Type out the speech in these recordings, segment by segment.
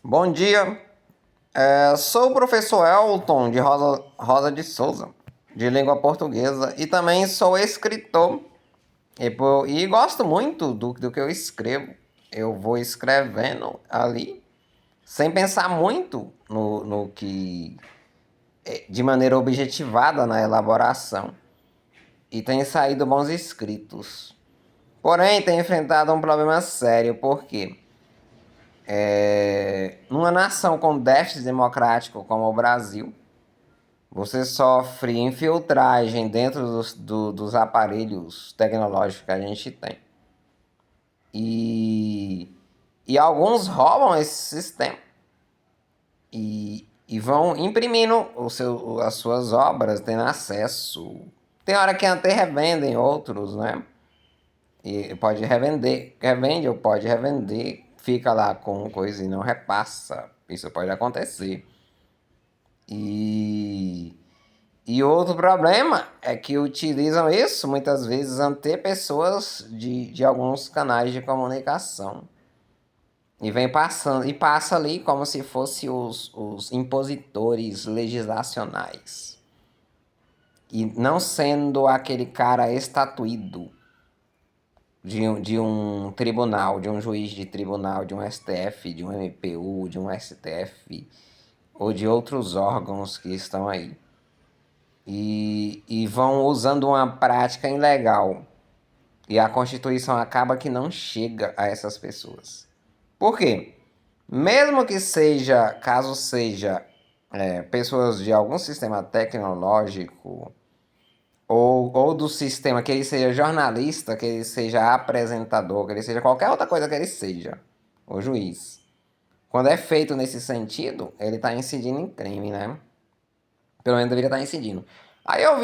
Bom dia, sou o professor Elton de Rosa de Souza, de língua portuguesa, e também sou escritor e gosto muito do que eu escrevo. Eu vou escrevendo ali, sem pensar muito no que, de maneira objetivada na elaboração, e tem saído bons escritos. Porém, tem enfrentado um problema sério, porque numa nação com déficit democrático como o Brasil, você sofre infiltragem dentro dos aparelhos tecnológicos que a gente tem. E, e alguns roubam esse sistema e vão imprimindo as suas obras, tendo acesso. Tem hora que até revendem outros, né? E pode revender, revende ou pode revender, fica lá com coisa e não repassa. Isso pode acontecer. E E outro problema é que utilizam isso muitas vezes ante pessoas de alguns canais de comunicação. E vem passando, e passa ali como se fossem os impositores legislacionais. E não sendo aquele cara estatuído de um tribunal, de um juiz de tribunal, de um STF, de um MPU, de um STF, ou de outros órgãos que estão aí. E vão usando uma prática ilegal. E a Constituição acaba que não chega a essas pessoas. Por quê? Mesmo que seja, caso seja pessoas de algum sistema tecnológico, ou do sistema que ele seja jornalista, que ele seja apresentador, que ele seja qualquer outra coisa que ele seja, o juiz. Quando é feito nesse sentido, ele está incidindo em crime, né? Pelo menos deveria estar incidindo. Aí eu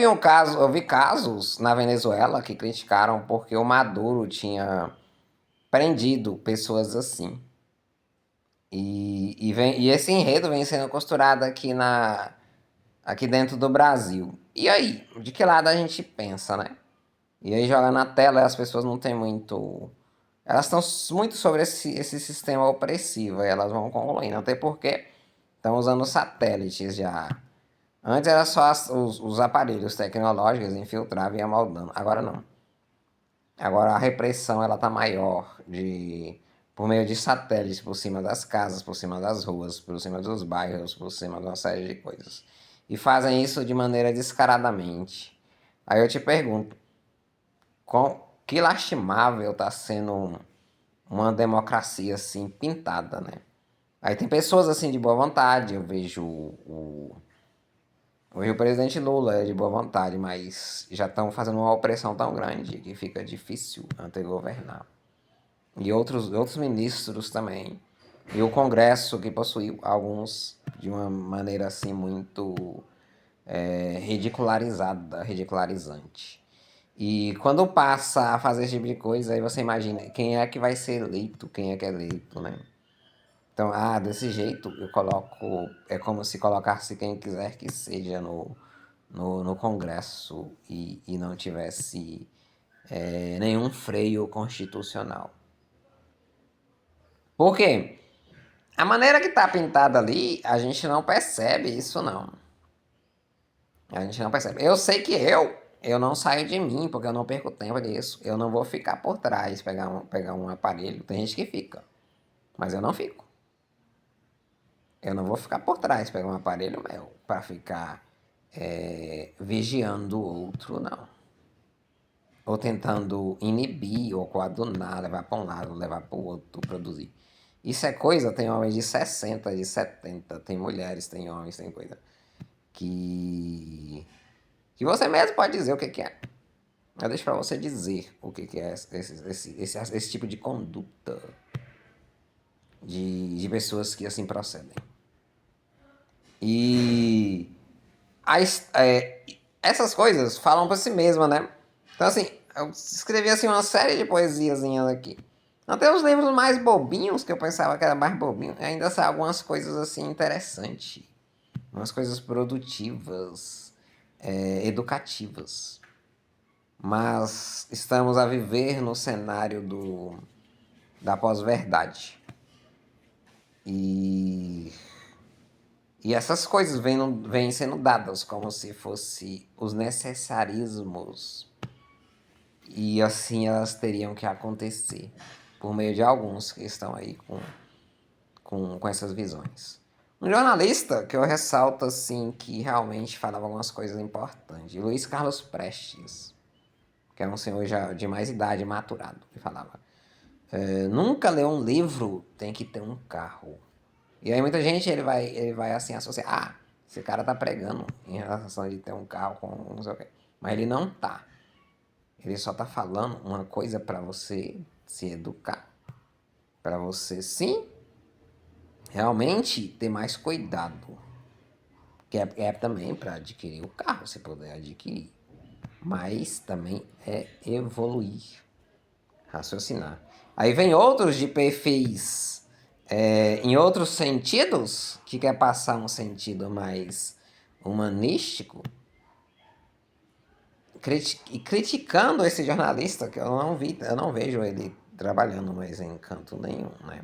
vi casos na Venezuela que criticaram porque o Maduro tinha prendido pessoas assim. E esse enredo vem sendo costurado aqui dentro do Brasil. E aí, de que lado a gente pensa, né? E aí joga na tela e as pessoas não têm muito. Elas estão muito sobre esse sistema opressivo, e elas vão concluindo. Até porque estão usando satélites já. Antes era só os aparelhos tecnológicos infiltravam e iam moldando. Agora não. Agora a repressão ela tá maior por meio de satélites por cima das casas, por cima das ruas, por cima dos bairros, por cima de uma série de coisas. E fazem isso de maneira descaradamente. Aí eu te pergunto, que lastimável tá sendo uma democracia assim pintada, né? Aí tem pessoas assim de boa vontade, eu vejo hoje o presidente Lula é de boa vontade, mas já estão fazendo uma opressão tão grande que fica difícil até governar. E outros ministros também. E o Congresso, que possui alguns de uma maneira assim muito ridicularizante. E quando passa a fazer esse tipo de coisa, aí você imagina quem é que vai ser eleito, quem é que é eleito, né? Então, desse jeito eu coloco. É como se colocasse quem quiser que seja no Congresso e não tivesse nenhum freio constitucional. Por quê? A maneira que tá pintada ali, a gente não percebe isso não. A gente não percebe. Eu sei que eu não saio de mim, porque eu não perco tempo nisso. Eu não vou ficar por trás, pegar um aparelho. Tem gente que fica, mas eu não fico. Eu não vou ficar por trás, pegar um aparelho meu, para ficar vigiando o outro, não. Ou tentando inibir ou coadunar, levar para um lado, levar para o outro, produzir. Isso é coisa, tem homens de 60, de 70, tem mulheres, tem homens, tem coisa. Que, que você mesmo pode dizer o que é. Eu deixo para você dizer o que é esse tipo de conduta de pessoas que assim procedem. E essas coisas falam para si mesma, né? Então, assim, eu escrevi assim, uma série de poesiazinhas aqui. Até os livros mais bobinhos, que eu pensava que era mais bobinho, ainda são algumas coisas assim interessantes. Umas coisas produtivas, educativas. Mas estamos a viver no cenário da pós-verdade. E, e essas coisas vêm sendo dadas como se fossem os necessarismos. E assim elas teriam que acontecer por meio de alguns que estão aí com essas visões. Um jornalista que eu ressalto assim que realmente falava algumas coisas importantes, Luiz Carlos Prestes, que é um senhor já de mais idade, maturado, que falava: nunca ler um livro tem que ter um carro. E aí muita gente ele vai assim associar, esse cara tá pregando em relação de ter um carro com não sei o quê. Mas ele não tá. Ele só tá falando uma coisa para você se educar, para você sim realmente ter mais cuidado, que é também para adquirir o carro, se puder adquirir, mas também é evoluir, raciocinar. Aí vem outros de perfis em outros sentidos, que quer passar um sentido mais humanístico, e criticando esse jornalista, que eu não vejo ele trabalhando mais em canto nenhum, né?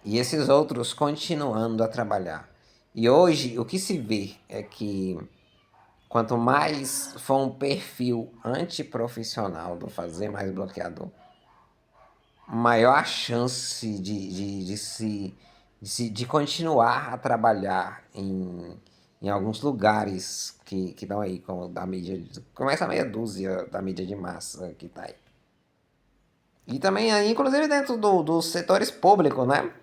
E esses outros continuando a trabalhar. E hoje o que se vê é que quanto mais for um perfil antiprofissional do fazer mais bloqueador, maior a chance de continuar a trabalhar em alguns lugares que estão aí, como da mídia. Começa a meia dúzia da mídia de massa que está aí. E também aí, inclusive dentro dos setores públicos, né?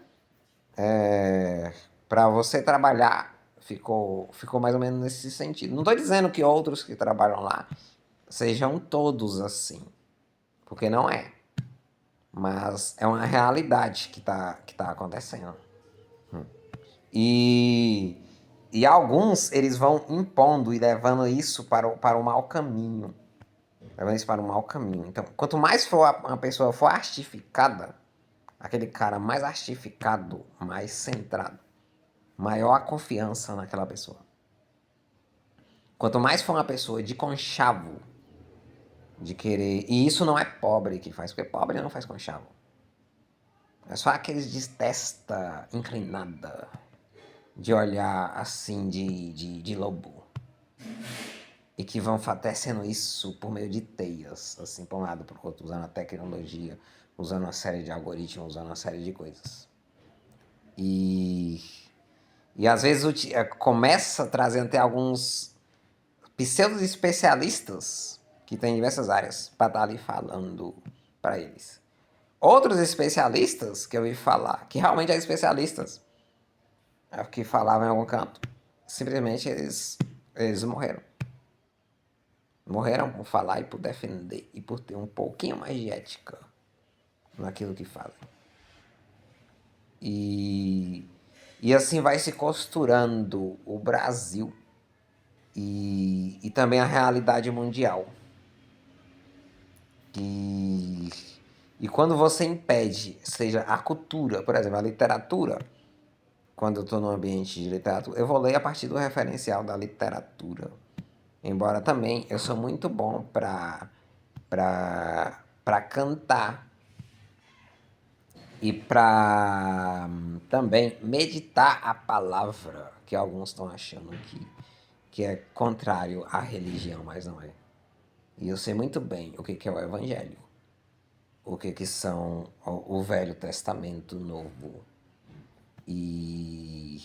Para você trabalhar, ficou mais ou menos nesse sentido. Não estou dizendo que outros que trabalham lá sejam todos assim, porque não é. Mas é uma realidade que tá acontecendo. E, e alguns eles vão impondo e levando isso para o mau caminho. Levando isso para o mau caminho. Então, quanto mais for uma pessoa for artificada, aquele cara mais artificado, mais centrado, maior a confiança naquela pessoa. Quanto mais for uma pessoa de conchavo, de querer. E isso não é pobre que faz, porque pobre não faz conchavo. É só aqueles de testa inclinada, de olhar assim de lobo. E que vão tecendo isso por meio de teias, assim, para um lado para o outro, usando a tecnologia, usando uma série de algoritmos, usando uma série de coisas. E, e às vezes começa trazendo até alguns pseudo especialistas que tem em diversas áreas para estar ali falando para eles. Outros especialistas que eu ouvi falar, que realmente é especialistas, que falavam em algum canto, simplesmente eles morreram. Morreram por falar e por defender e por ter um pouquinho mais de ética naquilo que fazem. E, e assim vai se costurando o Brasil e também a realidade mundial. E, e quando você impede, seja a cultura, por exemplo, a literatura, quando eu estou no ambiente de literatura, eu vou ler a partir do referencial da literatura. Embora também eu sou muito bom para cantar e para também meditar a palavra, que alguns estão achando que é contrário à religião, mas não é. E eu sei muito bem o que é o Evangelho, o que são o Velho Testamento Novo. E,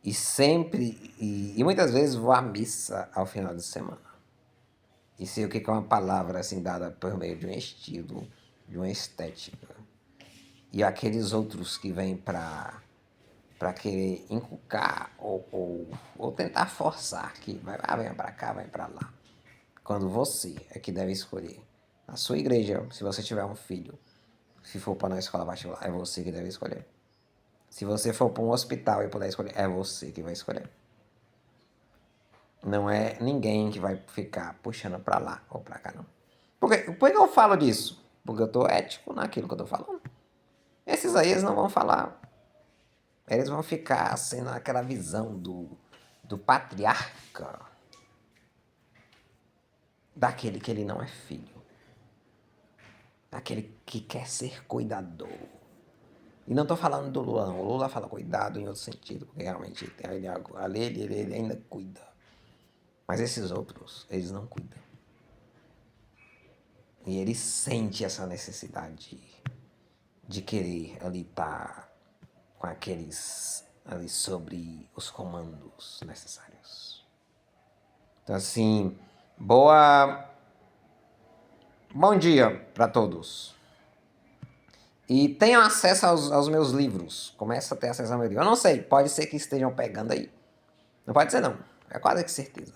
e sempre, e muitas vezes vou à missa ao final de semana. E sei o que é uma palavra assim dada por meio de um estilo, de uma estética. E aqueles outros que vêm para querer inculcar ou tentar forçar que vai para cá, vai para lá. Quando você é que deve escolher. Na sua igreja, se você tiver um filho, se for para uma escola particular, é você que deve escolher. Se você for para um hospital e puder escolher, é você que vai escolher. Não é ninguém que vai ficar puxando para lá ou para cá, não. Por que eu falo disso? Porque eu tô ético naquilo que eu tô falando. Esses aí eles não vão falar. Eles vão ficar sendo aquela visão do patriarca, daquele que ele não é filho, daquele que quer ser cuidador, E não tô falando do Lula, não. O Lula fala cuidado em outro sentido, porque realmente ele ainda cuida. Mas esses outros, eles não cuidam. E ele sente essa necessidade de querer ali estar com aqueles ali sobre os comandos necessários. Então assim, bom dia para todos. E tenham acesso aos meus livros. Começa a ter acesso ao meu livro. Eu não sei, pode ser que estejam pegando aí. Não pode ser não, é quase que certeza.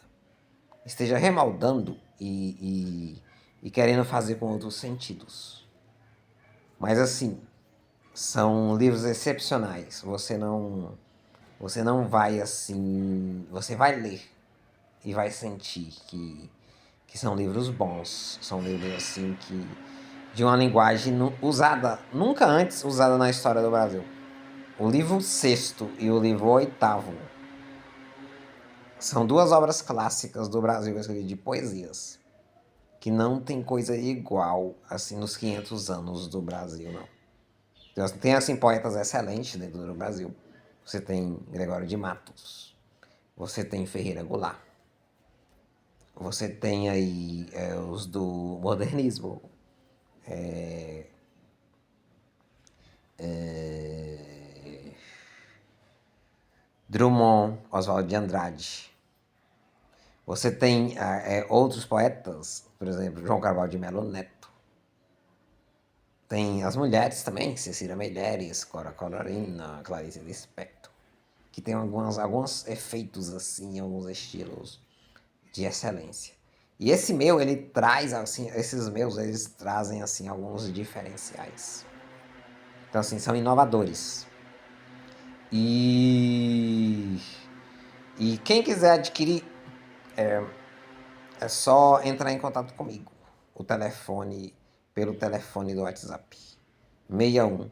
Esteja remaldando e querendo fazer com outros sentidos. Mas assim, são livros excepcionais. Você não vai assim, você vai ler e vai sentir que são livros bons, são livros assim que de uma linguagem usada, nunca antes usada na história do Brasil. O livro sexto e o livro oitavo são duas obras clássicas do Brasil que eu escrevi de poesias, que não tem coisa igual assim nos 500 anos do Brasil, não. Tem assim poetas excelentes dentro do Brasil. Você tem Gregório de Matos, você tem Ferreira Goulart, você tem aí os do modernismo, Drummond, Oswald de Andrade. Você tem outros poetas, por exemplo, João Carvalho de Melo Neto. Tem as mulheres também, Cecília Meirelles, Cora Corarina, Clarice Lispector, que tem alguns efeitos assim, alguns estilos de excelência. E esse meu, ele traz assim, esses meus, eles trazem assim alguns diferenciais. Então assim, são inovadores. E quem quiser adquirir é só entrar em contato comigo. O telefone, pelo telefone do WhatsApp. 61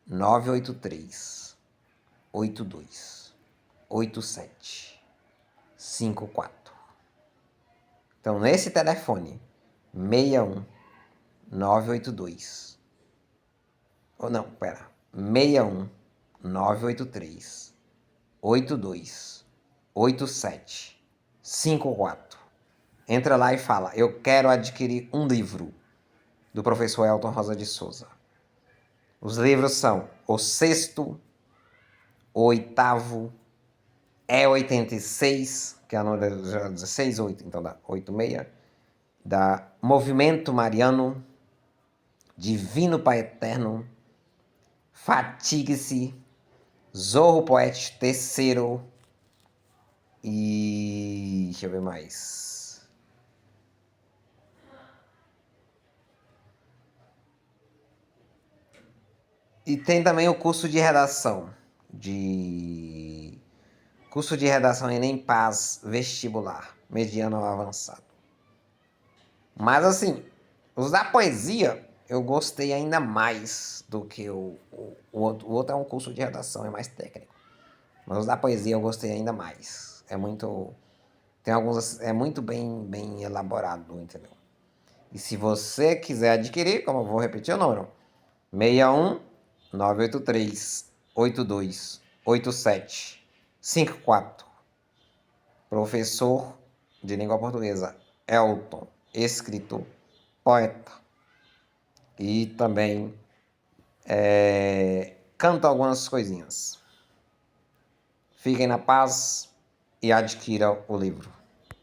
983 82 87 54. Então, nesse telefone, 61 982. Ou não, pera. 61 983 82 87 54. Entra lá e fala: eu quero adquirir um livro do professor Elton Rosa de Souza. Os livros são o sexto, o oitavo, E86, que é a número 16, 8, então dá 86, da Movimento Mariano, Divino Pai Eterno, Fatigue-se, Zorro Poético Terceiro e... deixa eu ver mais. E tem também o curso de redação, curso de redação Enem Paz vestibular, mediano ou avançado. Mas assim, os da poesia eu gostei ainda mais do que o outro. O outro é um curso de redação, é mais técnico. Mas os da poesia eu gostei ainda mais. É muito. Tem alguns. É muito bem elaborado, entendeu? E se você quiser adquirir, como eu vou repetir o número: 61 983 82 87 54. Professor de língua portuguesa Elton, escritor, poeta e também canta algumas coisinhas. Fiquem na paz e adquira o livro.